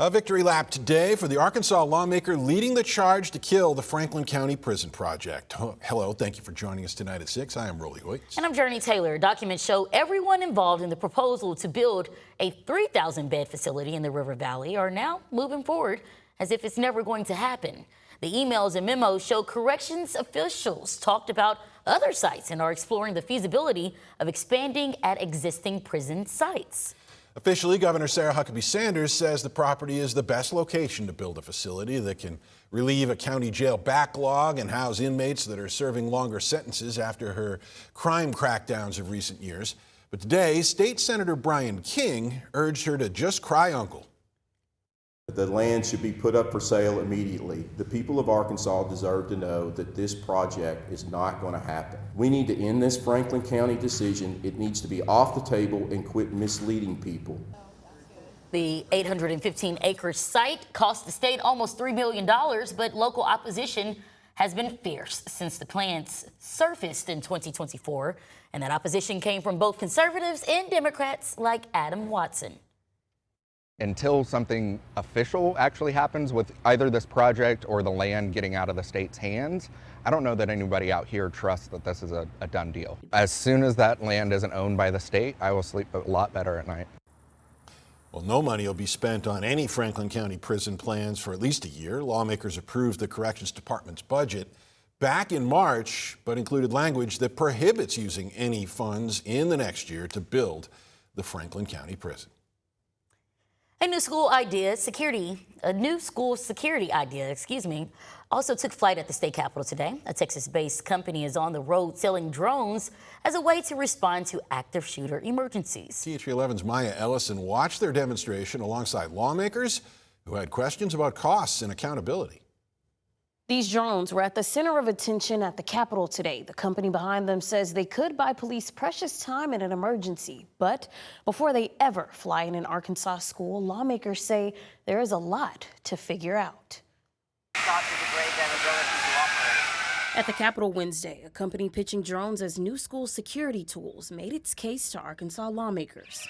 A victory lap today for the Arkansas lawmaker leading the charge to kill the Franklin County Prison Project. Hello, thank you for joining us tonight at 6. I am Hoyt. And I'm Jurnee Taylor. Documents show everyone involved in the proposal to build a 3,000-bed facility in the River Valley are now moving forward as if it's never going to happen. The emails and memos show corrections officials talked about other sites and are exploring the feasibility of expanding at existing prison sites. Officially, Governor Sarah Huckabee Sanders says the property is the best location to build a facility that can relieve a county jail backlog and house inmates that are serving longer sentences after her crime crackdowns of recent years. But today, State Senator Brian King urged her to just cry uncle. The land should be put up for sale immediately. The people of Arkansas deserve to know that this project is not going to happen. We need to end this Franklin County decision. It needs to be off the table and quit misleading people. The 815-acre site cost the state almost $3 million, but local opposition has been fierce since the plans surfaced in 2024. And that opposition came from both conservatives and Democrats like Adam Watson. Until something official actually happens with either this project or the land getting out of the state's hands, I don't know that anybody out here trusts that this is a done deal. As soon as that land isn't owned by the state, I will sleep a lot better at night. Well, no money will be spent on any Franklin County prison plans for at least a year. Lawmakers approved the Corrections Department's budget back in March, but included language that prohibits using any funds in the next year to build the Franklin County prison. A new school security idea, also took flight at the state capitol today. A Texas-based company is on the road selling drones as a way to respond to active shooter emergencies. THV 11's Maya Ellison watched their demonstration alongside lawmakers who had questions about costs and accountability. These drones were at the center of attention at the Capitol today. The company behind them says they could buy police precious time in an emergency. But before they ever fly in an Arkansas school, lawmakers say there is a lot to figure out. At the Capitol Wednesday, a company pitching drones as new school security tools made its case to Arkansas lawmakers.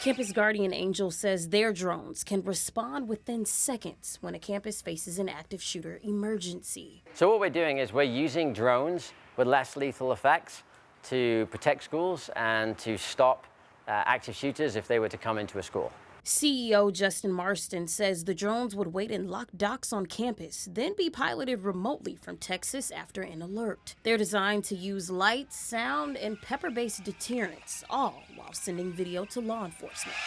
Campus Guardian Angel says their drones can respond within seconds when a campus faces an active shooter emergency. So what we're doing is we're using drones with less lethal effects to protect schools and to stop active shooters if they were to come into a school. CEO Justin Marston says the drones would wait in locked docks on campus, then be piloted remotely from Texas after an alert. They're designed to use light, sound, and pepper-based deterrents, all while sending video to law enforcement.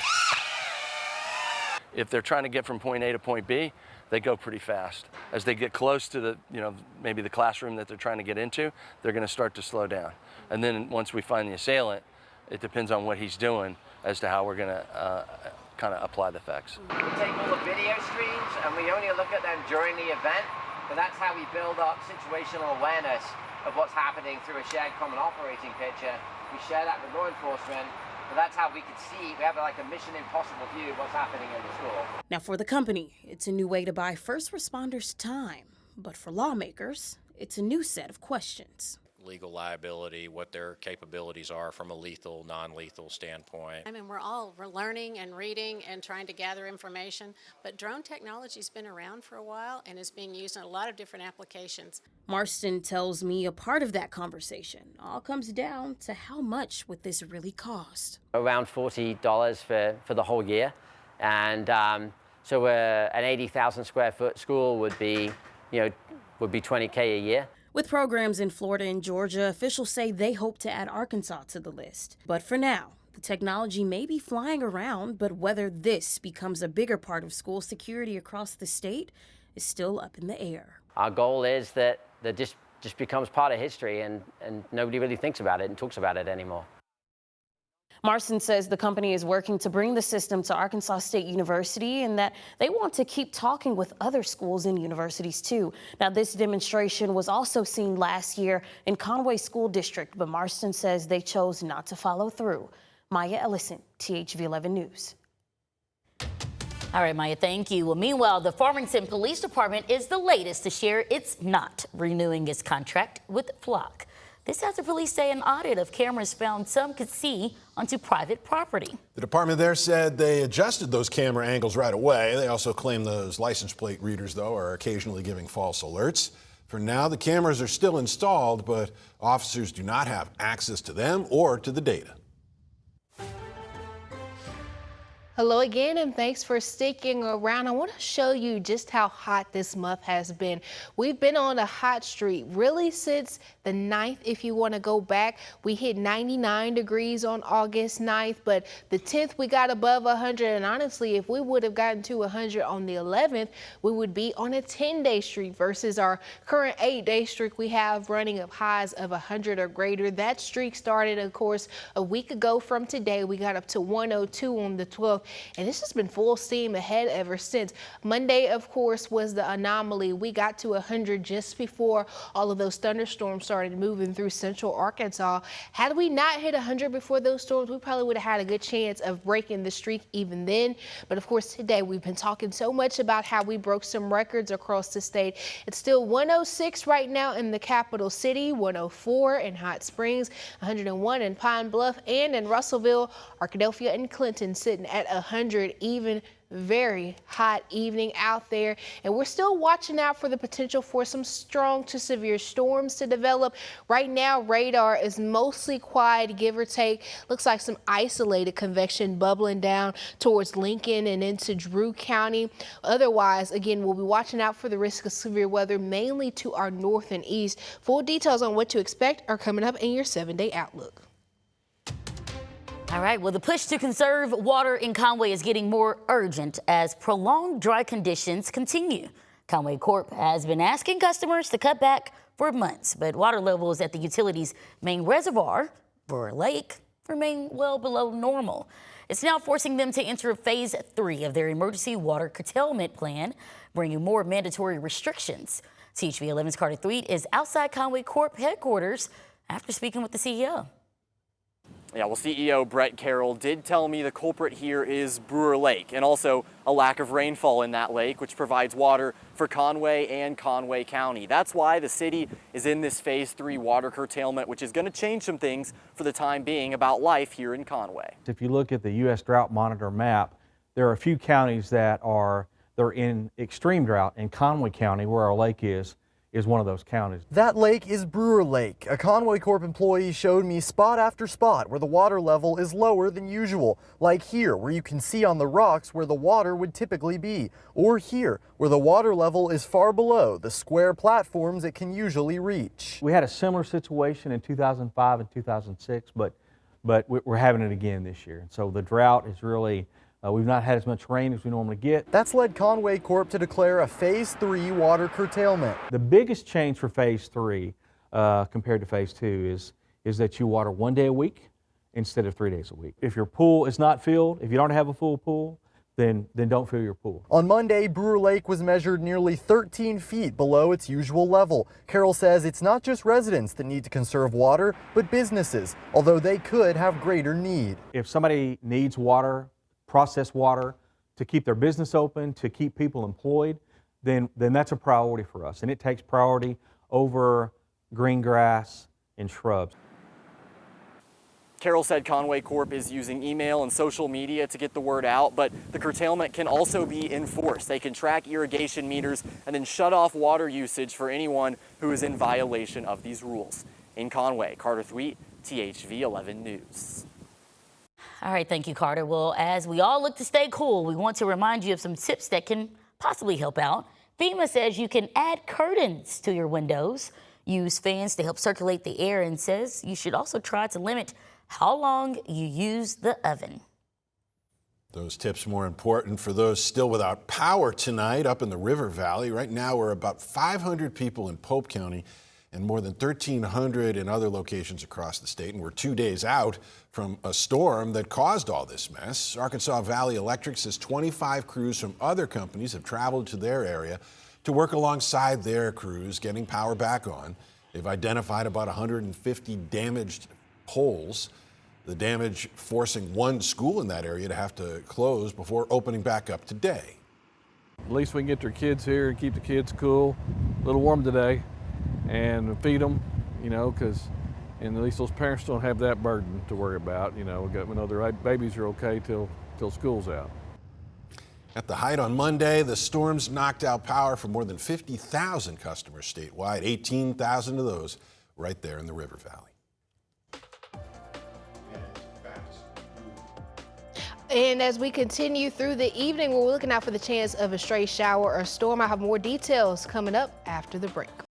If they're trying to get from point A to point B, they go pretty fast. As they get close to the, maybe the classroom that they're trying to get into, they're going to start to slow down. And then once we find the assailant, it depends on what he's doing as to how we're going to kind of apply the effects. We take all the video streams and we only look at them during the event, but that's how we build up situational awareness of what's happening through a shared common operating picture. We share that with law enforcement, but that's how we can see, we have like a Mission Impossible view of what's happening in the school. Now for the company, it's a new way to buy first responders time, but for lawmakers, it's a new set of questions. Legal liability, what their capabilities are from a lethal, non-lethal standpoint. I mean, we're learning and reading and trying to gather information, but drone technology's been around for a while and is being used in a lot of different applications. Marston tells me a part of that conversation all comes down to how much would this really cost. Around $40 for the whole year. And so an 80,000 square foot school would be $20K a year. With programs in Florida and Georgia, officials say they hope to add Arkansas to the list. But for now, the technology may be flying around, but whether this becomes a bigger part of school security across the state is still up in the air. Our goal is that just becomes part of history and nobody really thinks about it and talks about it anymore. Marston says the company is working to bring the system to Arkansas State University and that they want to keep talking with other schools and universities too. Now, this demonstration was also seen last year in Conway School District, but Marston says they chose not to follow through. Maya Ellison, THV 11 News. All right, Maya, thank you. Well, meanwhile, the Farmington Police Department is the latest to share it's not renewing its contract with Flock. This after police say an audit of cameras found some could see onto private property. The department there said they adjusted those camera angles right away. They also claim those license plate readers, though, are occasionally giving false alerts. For now, the cameras are still installed, but officers do not have access to them or to the data. Hello again, and thanks for sticking around. I want to show you just how hot this month has been. We've been on a hot streak really since the 9th. If you want to go back, we hit 99 degrees on August 9th, but the 10th we got above 100. And honestly, if we would have gotten to 100 on the 11th, we would be on a 10-day streak versus our current 8-day streak we have running of highs of 100 or greater. That streak started, of course, a week ago from today. We got up to 102 on the 12th. And this has been full steam ahead ever since. Monday, of course, was the anomaly. We got to 100 just before all of those thunderstorms started moving through central Arkansas. Had we not hit 100 before those storms, we probably would have had a good chance of breaking the streak even then. But of course, today we've been talking so much about how we broke some records across the state. It's still 106 right now in the capital city, 104 in Hot Springs, 101 in Pine Bluff, and in Russellville, Arkadelphia, and Clinton sitting at 100, even very hot evening out there. And we're still watching out for the potential for some strong to severe storms to develop. Right now, radar is mostly quiet, give or take. Looks like some isolated convection bubbling down towards Lincoln and into Drew County. Otherwise, again, we'll be watching out for the risk of severe weather, mainly to our north and east. Full details on what to expect are coming up in your 7-day outlook. All right, well, the push to conserve water in Conway is getting more urgent as prolonged dry conditions continue. Conway Corp has been asking customers to cut back for months, but water levels at the utility's main reservoir, Brewer Lake, remain well below normal. It's now forcing them to enter phase 3 of their emergency water curtailment plan, bringing more mandatory restrictions. CHV 11's Carter Thweet is outside Conway Corp headquarters after speaking with the CEO. Yeah, well, CEO Brett Carroll did tell me the culprit here is Brewer Lake and also a lack of rainfall in that lake, which provides water for Conway and Conway County. That's why the city is in this phase 3 water curtailment, which is going to change some things for the time being about life here in Conway. If you look at the U.S. Drought Monitor map, there are a few counties they're in extreme drought, and Conway County, where our lake is one of those counties. That lake is Brewer Lake. A Conway Corp employee showed me spot after spot where the water level is lower than usual, like here where you can see on the rocks where the water would typically be, or here where the water level is far below the square platforms it can usually reach. We had a similar situation in 2005 and 2006, but we're having it again this year. And so the drought is really we've not had as much rain as we normally get. That's led Conway Corp to declare a phase 3 water curtailment. The biggest change for phase 3 compared to phase 2 is that you water 1 day a week instead of 3 days a week. If your pool is not filled, if you don't have a full pool, then don't fill your pool. On Monday, Brewer Lake was measured nearly 13 feet below its usual level. Carroll says it's not just residents that need to conserve water, but businesses, although they could have greater need. If somebody needs water, processed water, to keep their business open, to keep people employed, then that's a priority for us. And it takes priority over green grass and shrubs. Carroll said Conway Corp is using email and social media to get the word out, but the curtailment can also be enforced. They can track irrigation meters and then shut off water usage for anyone who is in violation of these rules. In Conway, Carter Thweet, THV 11 News. All right, thank you, Carter. Well, as we all look to stay cool, we want to remind you of some tips that can possibly help out. FEMA says you can add curtains to your windows, use fans to help circulate the air, and says you should also try to limit how long you use the oven. Those tips more important for those still without power tonight up in the River Valley. Right now, we're about 500 people in Pope County and more than 1,300 in other locations across the state. And we're 2 days out from a storm that caused all this mess. Arkansas Valley Electric says 25 crews from other companies have traveled to their area to work alongside their crews getting power back on. They've identified about 150 damaged poles. The damage forcing one school in that area to have to close before opening back up today. At least we can get their kids here and keep the kids cool, a little warm today, and feed them, you know, because And at least those parents don't have that burden to worry about. We know their babies are okay till school's out. At the height on Monday, the storms knocked out power for more than 50,000 customers statewide, 18,000 of those right there in the River Valley. And as we continue through the evening, we're looking out for the chance of a stray shower or storm. I have more details coming up after the break.